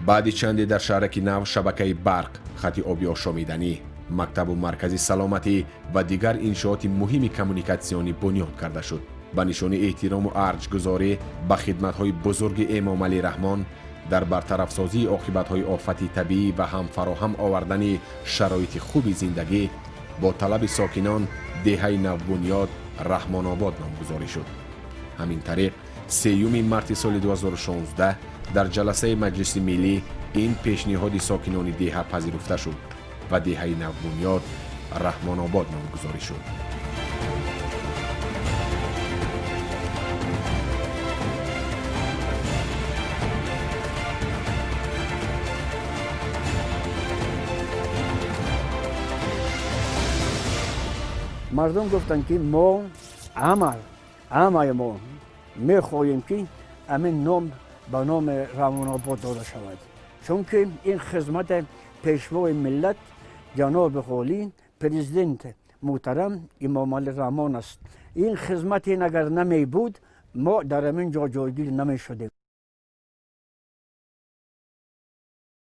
баъди чанде дар шаҳраки нав шабакаи барқ, хати оби ошомиданӣ, мактабу маркази саломатӣ ва дигар иншооти муҳими коммуникатсионӣ бунёд карда шуд. ба нишони эҳтирому арҷгузорӣ ба хидматҳои бузурги Эмомалӣ Раҳмон дар бартарафсозии оқибатҳои офати табиӣ ва ҳам фароҳам овардани шароити хуби зиндагӣ бо талаби сокинон деҳаи навбунёд Раҳмонобод номгузорӣ шуд. ҳамин тариқ 3 марти соли 2016 дар ҷаласаи Маҷлиси Миллӣ ин пешниҳоди сокинони деҳа пазируфта шуд ва деҳаи навбунёд Раҳмонобод номгузорӣ шуд. مردم گفتن که ما همه ما میخواهیم که همین نام به نام رحمان‌آباد داده شود، چون که این خدمت پیشوای ملت جناب خالی پرزیدنت محترم امامعلی رحمان است. این خدمت این اگر نمی بود ما در همین جا جایگیر نمی شدیم.